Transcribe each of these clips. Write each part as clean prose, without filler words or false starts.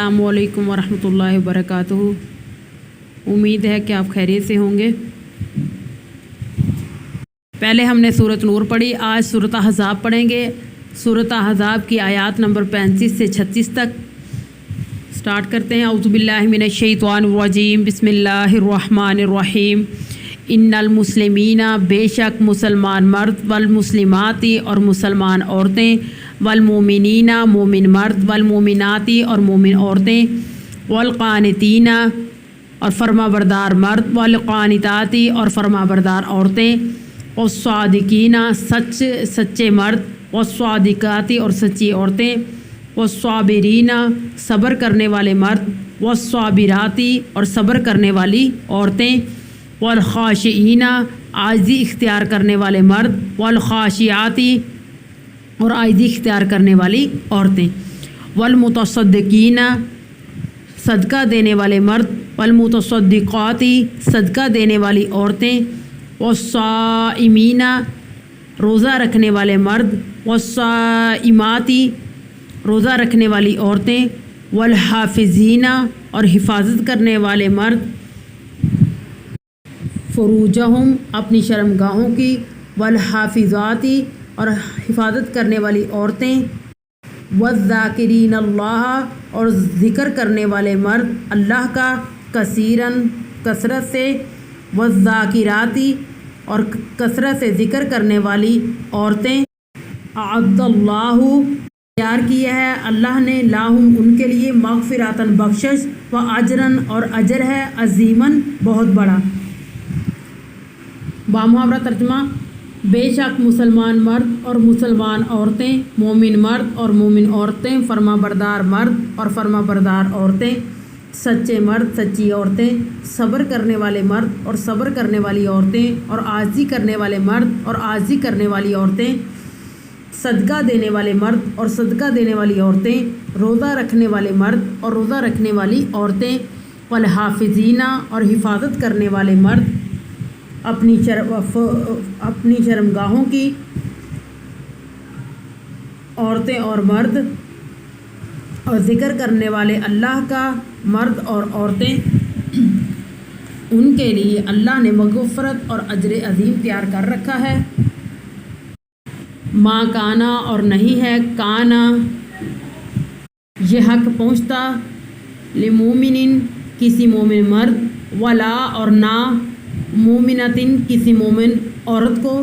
السلام علیکم ورحمۃ اللہ وبرکاتہ۔ امید ہے کہ آپ خیریت سے ہوں گے۔ پہلے ہم نے سورۃ نور پڑھی، آج سورۃ احزاب پڑھیں گے۔ سورۃ احزاب کی آیات نمبر 35 سے 36 تک سٹارٹ کرتے ہیں۔ اعوذ باللہ من الشیطان الرجیم، بسم اللہ الرحمن الرحیم۔ ان المسلمین، بے شک مسلمان مرد، والمسلماتی اور مسلمان عورتیں، والمومنین مومن مرد، والمومناتی اور مومن عورتیں، والقانتین اور فرما بردار مرد، والقانتاتی اور فرما بردار عورتیں، والصادقین سچے مرد، والصادقاتی اور سچی عورتیں، والصابرین صبر کرنے والے مرد، والصابراتی اور صبر کرنے والی عورتیں، والخاشعین عاجزی اختیار کرنے والے مرد، والخاشعاتی اور عاجزی اختیار کرنے والی عورتیں، والمتصدقین صدقہ دینے والے مرد، والمتصدقاتی صدقہ دینے والی عورتیں، والصائمین روزہ رکھنے والے مرد، والصائماتی روزہ رکھنے والی عورتیں، والحافظین اور حفاظت کرنے والے مرد، فروجہم اپنی شرمگاہوں کی، والحافظاتی اور حفاظت کرنے والی عورتیں، والذاکرین اللہ اور ذکر کرنے والے مرد اللہ کا کثیراً کثرت سے، والذاکراتی اور کثرت سے ذکر کرنے والی عورتیں، اعد اللہ تیار کیا ہے اللہ نے، لاہم ان کے لیے، مغفراتن بخشش، و اجرن اور اجر ہے، عظیماً بہت بڑا۔ بامحاورہ ترجمہ: بے شک مسلمان مرد اور مسلمان عورتیں، مومن مرد اور مومن عورتیں، فرما بردار مرد اور فرما بردار عورتیں، سچے مرد سچی عورتیں، صبر کرنے والے مرد اور صبر کرنے والی عورتیں، اور عاجزی کرنے والے مرد اور عاجزی کرنے والی عورتیں، صدقہ دینے والے مرد اور صدقہ دینے والی عورتیں، روزہ رکھنے والے مرد اور روزہ رکھنے والی عورتیں، والحافظین اور حفاظت کرنے والے مرد، اپنی شرمگاہوں کی عورتیں اور مرد، اور ذکر کرنے والے اللہ کا مرد اور عورتیں، ان کے لیے اللہ نے مغفرت اور اجر عظیم تیار کر رکھا ہے۔ ما کانا اور نہیں ہے، کانا یہ حق پہنچتا، لمومن کسی مومن مرد، ولا اور نہ، مومنتن کسی مومن عورت کو،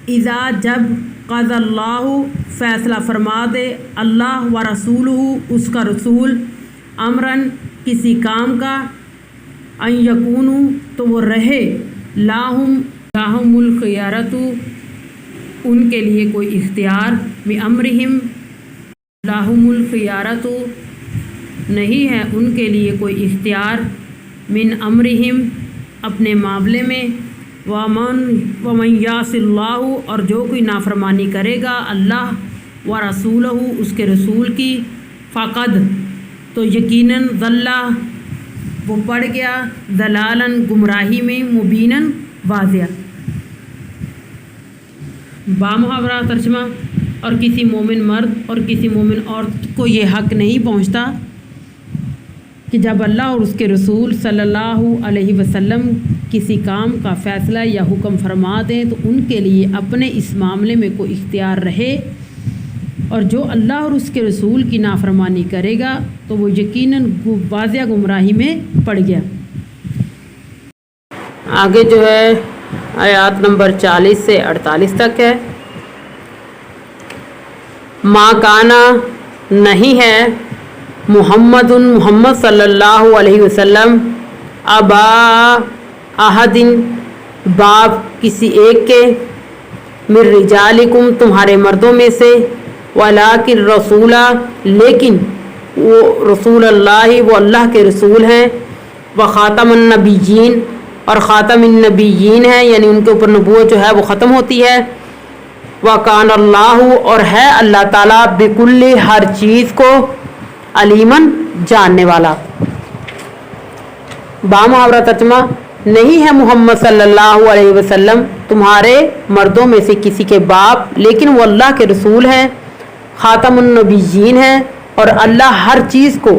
اذا جب، قضى اللہ فیصلہ فرما دے اللہ و رسولہ اس کا رسول، امرن کسی کام کا، ان یکونو تو وہ رہے، لاہم الخیارۃ ان کے لیے کوئی اختیار، بامرہم لاہم الخیارۃ نہیں ہے ان کے لیے کوئی اختیار، من امرہم اپنے معاملے میں، ومن یعص اللہ اور جو کوئی نافرمانی کرے گا اللہ و رسولہ اس کے رسول کی، فقد تو یقیناً ضل وہ پڑ گیا، ضلالاً گمراہی میں، مبیناً واضح۔ بامحاورہ ترجمہ: اور کسی مومن مرد اور کسی مومن عورت کو یہ حق نہیں پہنچتا کہ جب اللہ اور اس کے رسول صلی اللہ علیہ وسلم کسی کام کا فیصلہ یا حکم فرما دیں تو ان کے لیے اپنے اس معاملے میں کوئی اختیار رہے، اور جو اللہ اور اس کے رسول کی نافرمانی کرے گا تو وہ یقیناً واضح گمراہی میں پڑ گیا۔ آگے جو ہے آیات نمبر 40 سے 48 تک ہے۔ ما کانا نہیں ہے، محمد صلی اللہ علیہ وسلم، ابا احدن باپ کسی ایک کے، من رجالکم تمہارے مردوں میں سے، ولیکن رسولہ لیکن وہ رسول اللہ وہ اللہ کے رسول ہیں، وخاتم النبیین اور خاتم النبیین ہیں، یعنی ان کے اوپر نبوت جو ہے وہ ختم ہوتی ہے، وکان اللہ اور ہے اللہ تعالیٰ بکل ہر چیز کو علیماً جاننے والا۔ بامحاورہ ترجمہ: نہیں ہے محمد صلی اللہ علیہ وسلم تمہارے مردوں میں سے کسی کے باپ، لیکن وہ اللہ کے رسول ہیں، خاتم النبیین ہیں، اور اللہ ہر چیز کو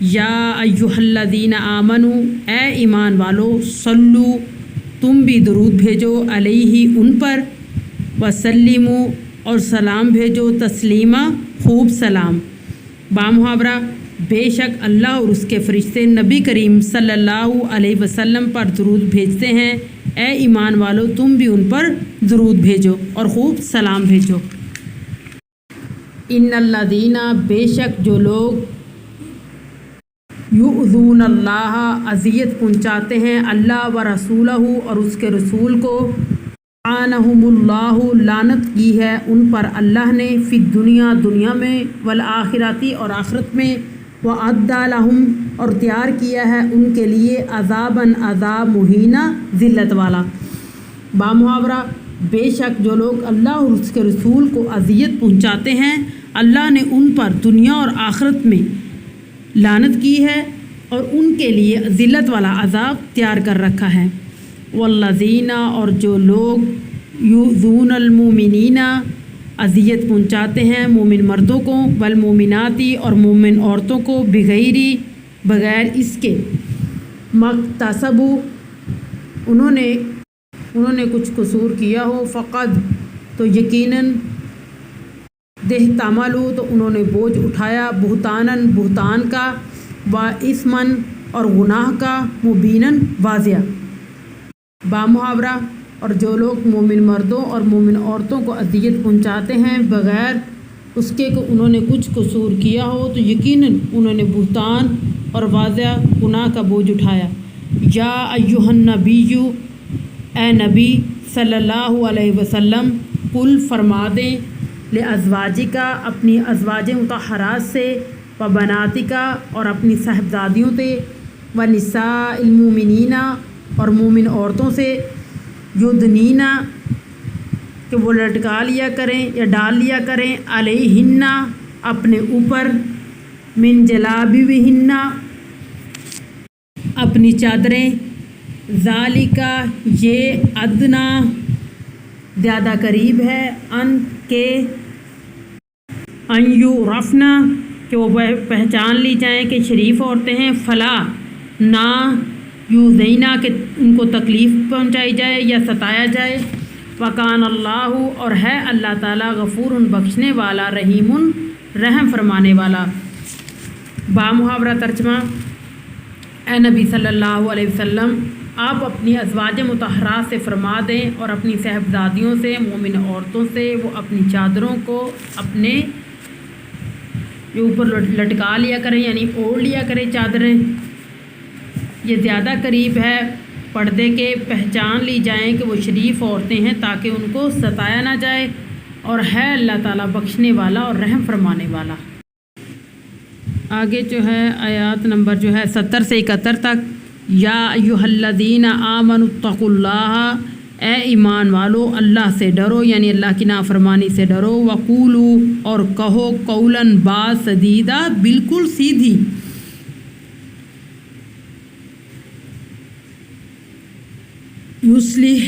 یا ایھا الذین آمنو، اے ایمان والو، صلو، تم بھی درود بھیجو، علیہ، ان پر، وسلموا، اور سلام بھیجو، تسلیما، خوب سلام۔ بامحاورہ، بے شک اللہ اور اس کے فرشتے نبی کریم صلی اللہ علیہ وسلم پر درود بھیجتے ہیں، اے ایمان والو تم بھی ان پر درود بھیجو اور خوب سلام بھیجو۔ ان الذین، بے شک جو لوگ، یؤذون اللہ، اذیت پہنچاتے ہیں اللہ و رسولہ، اور اس کے رسول کو، لعنہم اللہ، لعنت کی ہے ان پر اللہ نے، فی الدنیا، دنیا میں، والآخرۃ، اور آخرت میں، وأعد لہم، اور تیار کیا ہے ان کے لیے، عذاباً، عذاب، مہینہ، ذلت والا۔ بامحاورہ، بے شک جو لوگ اللہ اور اس کے رسول کو اذیت پہنچاتے ہیں، اللہ نے ان پر دنیا اور آخرت میں لعنت کی ہے اور ان کے لیے ذلت والا عذاب تیار کر رکھا ہے۔ والذین، اور جو لوگ، یؤذون المؤمنین، اذیت پہنچاتے ہیں مومن مردوں کو، والمؤمنات، اور مومن عورتوں کو، بغیر اس کے، مکتسبوا، انہوں نے کچھ قصور کیا ہو، فقد، تو یقیناً، احتملوا، تو انہوں نے بوجھ اٹھایا، بہتاناً، بہتان کا، واثماً، اور گناہ کا، مبیناً، واضح۔ بامحاورہ، اور جو لوگ مومن مردوں اور مومن عورتوں کو اذیت پہنچاتے ہیں بغیر اس کے کہ انہوں نے کچھ قصور کیا ہو، تو یقیناً انہوں نے بہتان اور واضح گناہ کا بوجھ اٹھایا۔ یا ایھا النبی، اے نبی صلی اللہ علیہ وسلم، قل، فرما دیں، لازواجک، اپنی ازواج مطہرات سے، وبناتک، اور اپنی صاحبزادیوں سے، ونساء المؤمنین، اور مومن عورتوں سے، یدنین، کہ وہ لٹکا لیا کریں یا ڈال لیا کریں، علیہن، اپنے اوپر، من جلابیبہن، اپنی چادریں، ذالک، یہ، ادنا، زیادہ قریب ہے، ان کے، ان یعرفن، کہ وہ پہچان لی جائیں کہ شریف عورتیں ہیں، فلا، نہ، یؤذینا، کہ ان کو تکلیف پہنچائی جائے یا ستایا جائے، وکان اللہ، اور ہے اللہ تعالیٰ، غفور، بخشنے والا، رحیم، رحم فرمانے والا۔ بامحاورہ ترجمہ، اے نبی صلی اللہ علیہ وسلم، آپ اپنی ازواج مطہرات سے فرما دیں اور اپنی صاحبزادیوں سے، مومن عورتوں سے، وہ اپنی چادروں کو اپنے اوپر لٹکا لیا کریں، یعنی اوڑھ لیا کریں چادریں، یہ زیادہ قریب ہے پردے کے، پہچان لی جائیں کہ وہ شریف عورتیں ہیں تاکہ ان کو ستایا نہ جائے، اور ہے اللہ تعالیٰ بخشنے والا اور رحم فرمانے والا۔ آگے جو ہے آیات نمبر 70 سے 71 تک۔ یا ایھا الذین آمنوا اتقوا اللہ، اے ایمان والو اللہ سے ڈرو، یعنی اللہ کی نافرمانی سے ڈرو، وقولوا، اور کہو، قولاً، بات، سدیدا، بالکل سیدھی، یصلح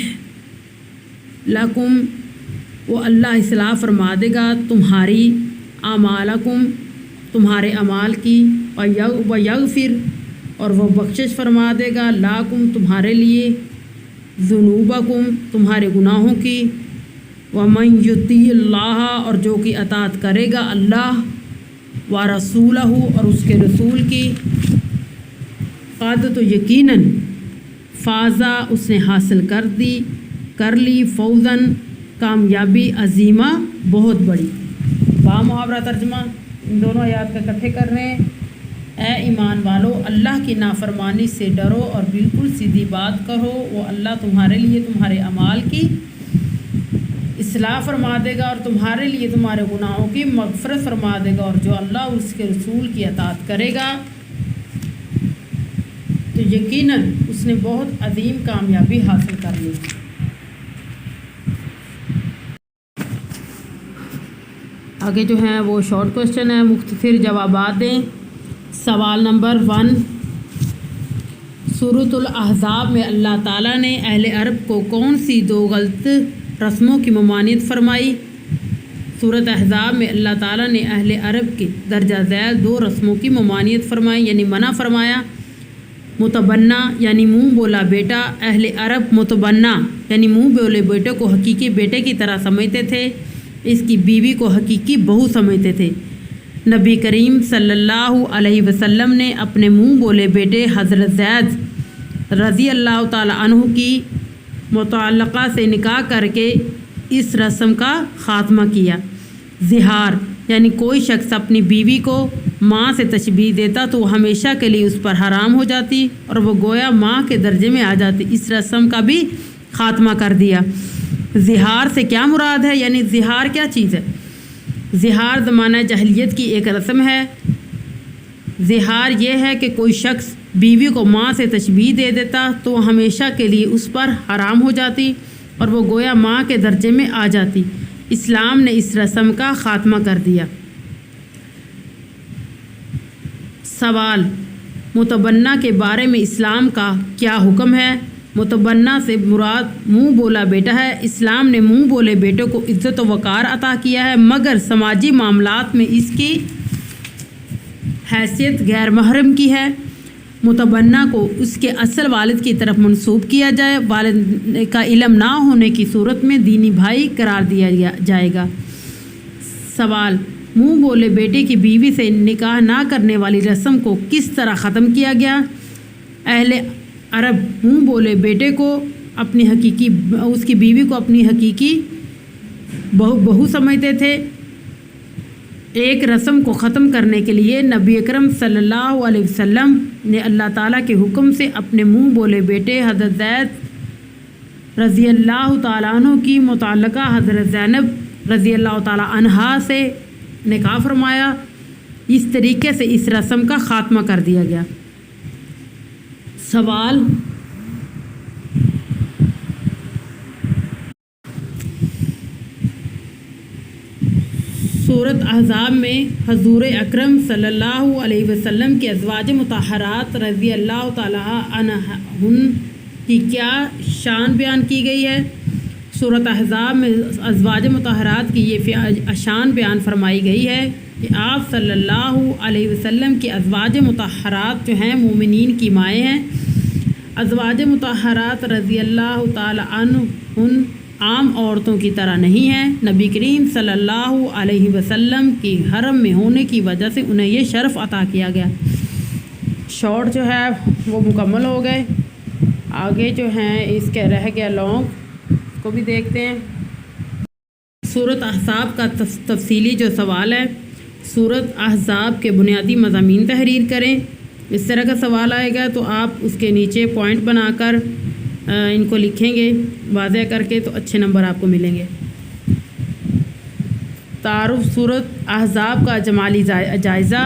لکم، وہ اللہ اصلاح فرما دے گا تمہاری، اعمالکم، تمہارے اعمال کی، ویغفر، اور وہ بخشش فرما دے گا، لاکم، تمہارے لیے، ذنوبکم، تمہارے گناہوں کی، ومن یطیع اللہ، اور جو کہ اطاعت کرے گا اللہ ورسولہ، اور اس کے رسول کی، قد، تو یقیناً، فازا، اس نے حاصل کر لی، فوزاً، کامیابی، عظیمہ، بہت بڑی۔ بامحاورہ ترجمہ، ان دونوں آیات کا اکٹھے کر رہے ہیں۔ اے ایمان والو، اللہ کی نافرمانی سے ڈرو اور بالکل سیدھی بات کرو، وہ اللہ تمہارے لیے تمہارے اعمال کی اصلاح فرما دے گا اور تمہارے لیے تمہارے گناہوں کی مغفرت فرما دے گا، اور جو اللہ اور اس کے رسول کی اطاعت کرے گا تو یقیناً اس نے بہت عظیم کامیابی حاصل کر لی۔ آگے جو ہیں وہ شارٹ کوشچن ہے، مختصر جوابات دیں۔ سوال نمبر 1، سورۃ الاحزاب میں اللہ تعالیٰ نے اہل عرب کو کون سی 2 غلط رسموں کی ممانعت فرمائی؟ سورۃ احزاب میں اللہ تعالیٰ نے اہل عرب کے درجہ ذیل 2 رسموں کی ممانعت فرمائی، یعنی منع فرمایا۔ متبنہ یعنی منہ بولا بیٹا، اہل عرب متبنہ یعنی منہ بولے بیٹے کو حقیقی بیٹے کی طرح سمجھتے تھے، اس کی بیوی کو حقیقی بہو سمجھتے تھے۔ نبی کریم صلی اللہ علیہ وسلم نے اپنے منہ بولے بیٹے حضرت زید رضی اللہ تعالی عنہ کی متعلقہ سے نکاح کر کے اس رسم کا خاتمہ کیا۔ زہار یعنی کوئی شخص اپنی بیوی کو ماں سے تشبیہ دیتا تو وہ ہمیشہ کے لیے اس پر حرام ہو جاتی اور وہ گویا ماں کے درجے میں آ جاتی، اس رسم کا بھی خاتمہ کر دیا۔ زہار سے کیا مراد ہے، یعنی زہار کیا چیز ہے؟ زہار زمانہ جاہلیت کی ایک رسم ہے۔ زہار یہ ہے کہ کوئی شخص بیوی کو ماں سے تشبیہ دے دیتا تو وہ ہمیشہ کے لیے اس پر حرام ہو جاتی اور وہ گویا ماں کے درجے میں آ جاتی۔ اسلام نے اس رسم کا خاتمہ کر دیا۔ سوال: متبنہ کے بارے میں اسلام کا کیا حکم ہے؟ متبنہ سے مراد منہ بولا بیٹا ہے۔ اسلام نے منہ بولے بیٹے کو عزت و وقار عطا کیا ہے، مگر سماجی معاملات میں اس کی حیثیت غیر محرم کی ہے۔ متبنہ کو اس کے اصل والد کی طرف منسوب کیا جائے، والد کا علم نہ ہونے کی صورت میں دینی بھائی قرار دیا جائے گا۔ سوال: منہ بولے بیٹے کی بیوی سے نکاح نہ کرنے والی رسم کو کس طرح ختم کیا گیا؟ اہل عرب منہ بولے بیٹے کو اپنی حقیقی اس کی بیوی کو اپنی حقیقی بہو سمجھتے تھے۔ ایک رسم کو ختم کرنے کے لیے نبی اکرم صلی اللہ علیہ وسلم نے اللہ تعالیٰ کے حکم سے اپنے منہ بولے بیٹے حضرت زید رضی اللہ تعالیٰ عنہ کی متعلقہ حضرت زینب رضی اللہ تعالیٰ عنہا سے نکاح فرمایا۔ اس طریقے سے اس رسم کا خاتمہ کر دیا گیا۔ سوال: سورۃ احزاب میں حضور اکرم صلی اللہ علیہ وسلم کے ازواج مطہرات رضی اللہ تعالیٰ عنہن کی کیا شان بیان کی گئی ہے؟ سورۃ احزاب میں ازواج مطہرات کی یہ شان بیان فرمائی گئی ہے کہ آپ صلی اللہ علیہ وسلم کی ازواج مطہرات جو ہیں مومنین کی مائیں ہیں۔ ازواج مطہرات رضی اللہ تعالیٰ عنہن عام عورتوں کی طرح نہیں ہیں۔ نبی کریم صلی اللہ علیہ وسلم کی حرم میں ہونے کی وجہ سے انہیں یہ شرف عطا کیا گیا۔ شارٹ جو ہے وہ مکمل ہو گئے، آگے جو ہیں اس کے رہ گیا لانگ، اس کو بھی دیکھتے ہیں۔ سورۃ احزاب کا تفصیلی جو سوال ہے، سورۃ احزاب کے بنیادی مضامین تحریر کریں۔ اس طرح کا سوال آئے گا تو آپ اس کے نیچے پوائنٹ بنا کر ان کو لکھیں گے واضح کر کے تو اچھے نمبر آپ کو ملیں گے۔ تعارف سورۃ احزاب کا جمالی جائزہ،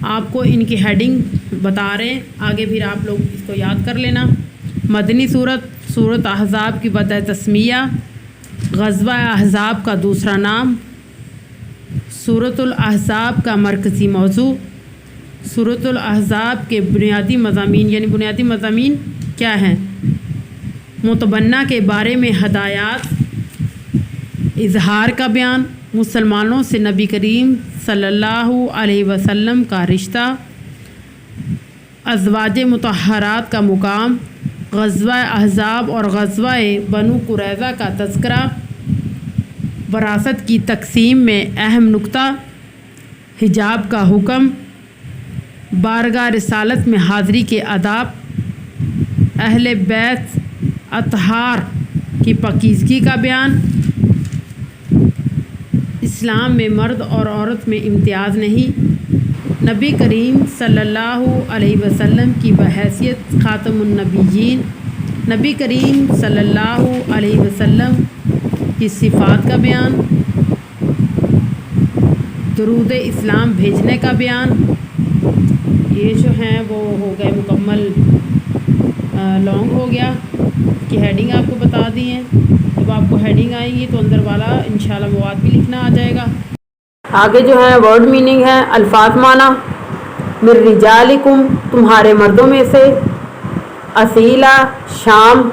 آپ کو ان کی ہیڈنگ بتا رہے ہیں، آگے پھر آپ لوگ اس کو یاد کر لینا۔ مدنی سورۃ احزاب کی بدء تسمیہ، غزوہ احزاب کا دوسرا نام، سورۃ الاحزاب کا مرکزی موضوع، سورۃ الاحزاب کے بنیادی مضامین، یعنی بنیادی مضامین کیا ہیں؟ متبنہ کے بارے میں ہدایات، اظہار کا بیان، مسلمانوں سے نبی کریم صلی اللہ علیہ وسلم کا رشتہ، ازواج مطہرات کا مقام، غزوہ احزاب اور غزوہ بنو قریظہ کا تذکرہ، وراثت کی تقسیم میں اہم نکتہ، حجاب کا حکم، بارگاہ رسالت میں حاضری کے آداب، اہل بیت اطہار کی پاکیزگی کا بیان، اسلام میں مرد اور عورت میں امتیاز نہیں، نبی کریم صلی اللہ علیہ وسلم کی بحیثیت خاتم النبیین، نبی کریم صلی اللہ علیہ وسلم کی صفات کا بیان، درود اسلام بھیجنے کا بیان۔ یہ جو ہیں وہ ہو گئے مکمل، لانگ ہو گیا، اس کی ہیڈنگ آپ کو بتا دی ہیں۔ جب آپ کو ہیڈنگ آئیں گی تو اندر والا انشاءاللہ مواد بھی لکھنا آ جائے گا۔ آگے جو ہے ورڈ میننگ ہے، الفاظ معنی، من رجالکم تمہارے مردوں میں سے، اصیلا شام،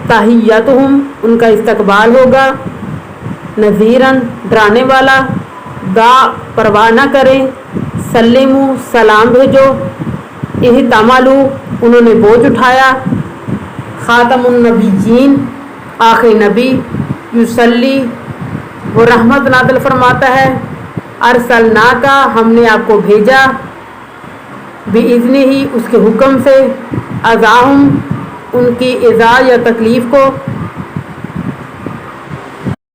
تحیتہم ان کا استقبال ہوگا، نذیرن ڈرانے والا، دا پرواہ نہ کریں، سلمو سلام بھیجو، احتملوا انہوں نے بوجھ اٹھایا، خاتم النبیین آخری نبی، یصلی وہ رحمت نازل فرماتا ہے، ارسلناکا ہم نے آپ کو بھیجا، بِإِذْنِهِ اس کے حکم سے، اذاہم ان کی اذا یا تکلیف کو،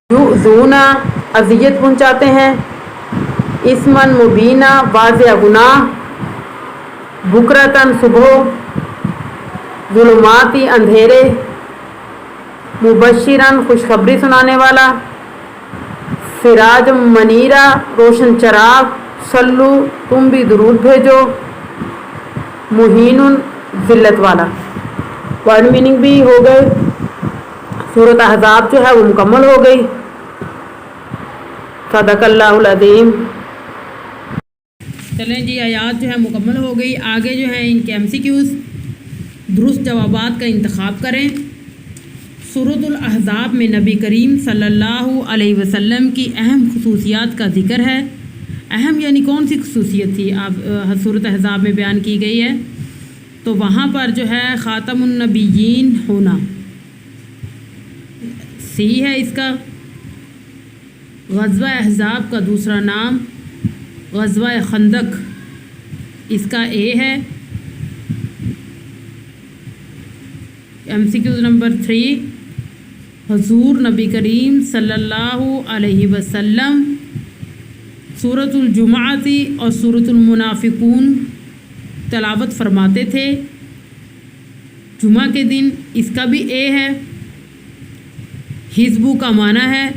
یؤذونا اذیت پہنچاتے ہیں، اسمن مبینہ واضح گناہ، بکرتن صبح، ظلماتی اندھیرے، مبشرن خوشخبری سنانے والا، سراج منیرہ روشن چراغ، صلو تم بھی درود بھیجو، مہین ذلت والا۔ ورڈ میننگ بھی ہو گئے، سورۃ احزاب جو ہے وہ مکمل ہو گئی۔ صدق اللہ العظیم۔ چلیں جی، آیات جو ہے مکمل ہو گئی۔ آگے جو ہے ان کے MCQs درست جوابات کا انتخاب کریں۔ سورۃ الاحزاب میں نبی کریم صلی اللہ علیہ وسلم کی اہم خصوصیات کا ذکر ہے۔ اہم یعنی کون سی خصوصیت تھی آپ سورۃ احزاب میں بیان کی گئی ہے؟ تو وہاں پر جو ہے خاتم النبیین ہونا سی ہے اس کا۔ غزوہ احزاب کا دوسرا نام غزوہ خندق، اس کا اے ہے۔ MCQ نمبر 3، حضور نبی کریم صلی اللہ علیہ وسلم سورۃ الجمعہ اور سورۃ المنافقون تلاوت فرماتے تھے جمعہ کے دن، اس کا بھی اے ہے۔ حزب کا معنی ہے،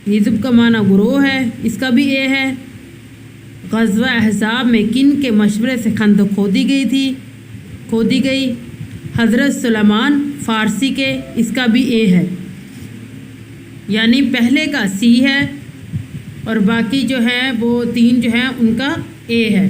حزب کا معنی گروہ ہے، اس کا بھی اے ہے۔ غزوہ احزاب میں کن کے مشورے سے خندق کھودی گئی؟ حضرت سلیمان فارسی کے، اس کا بھی اے ہے۔ یعنی پہلے کا سی ہے اور باقی جو ہے وہ 3 جو ہیں ان کا اے ہے۔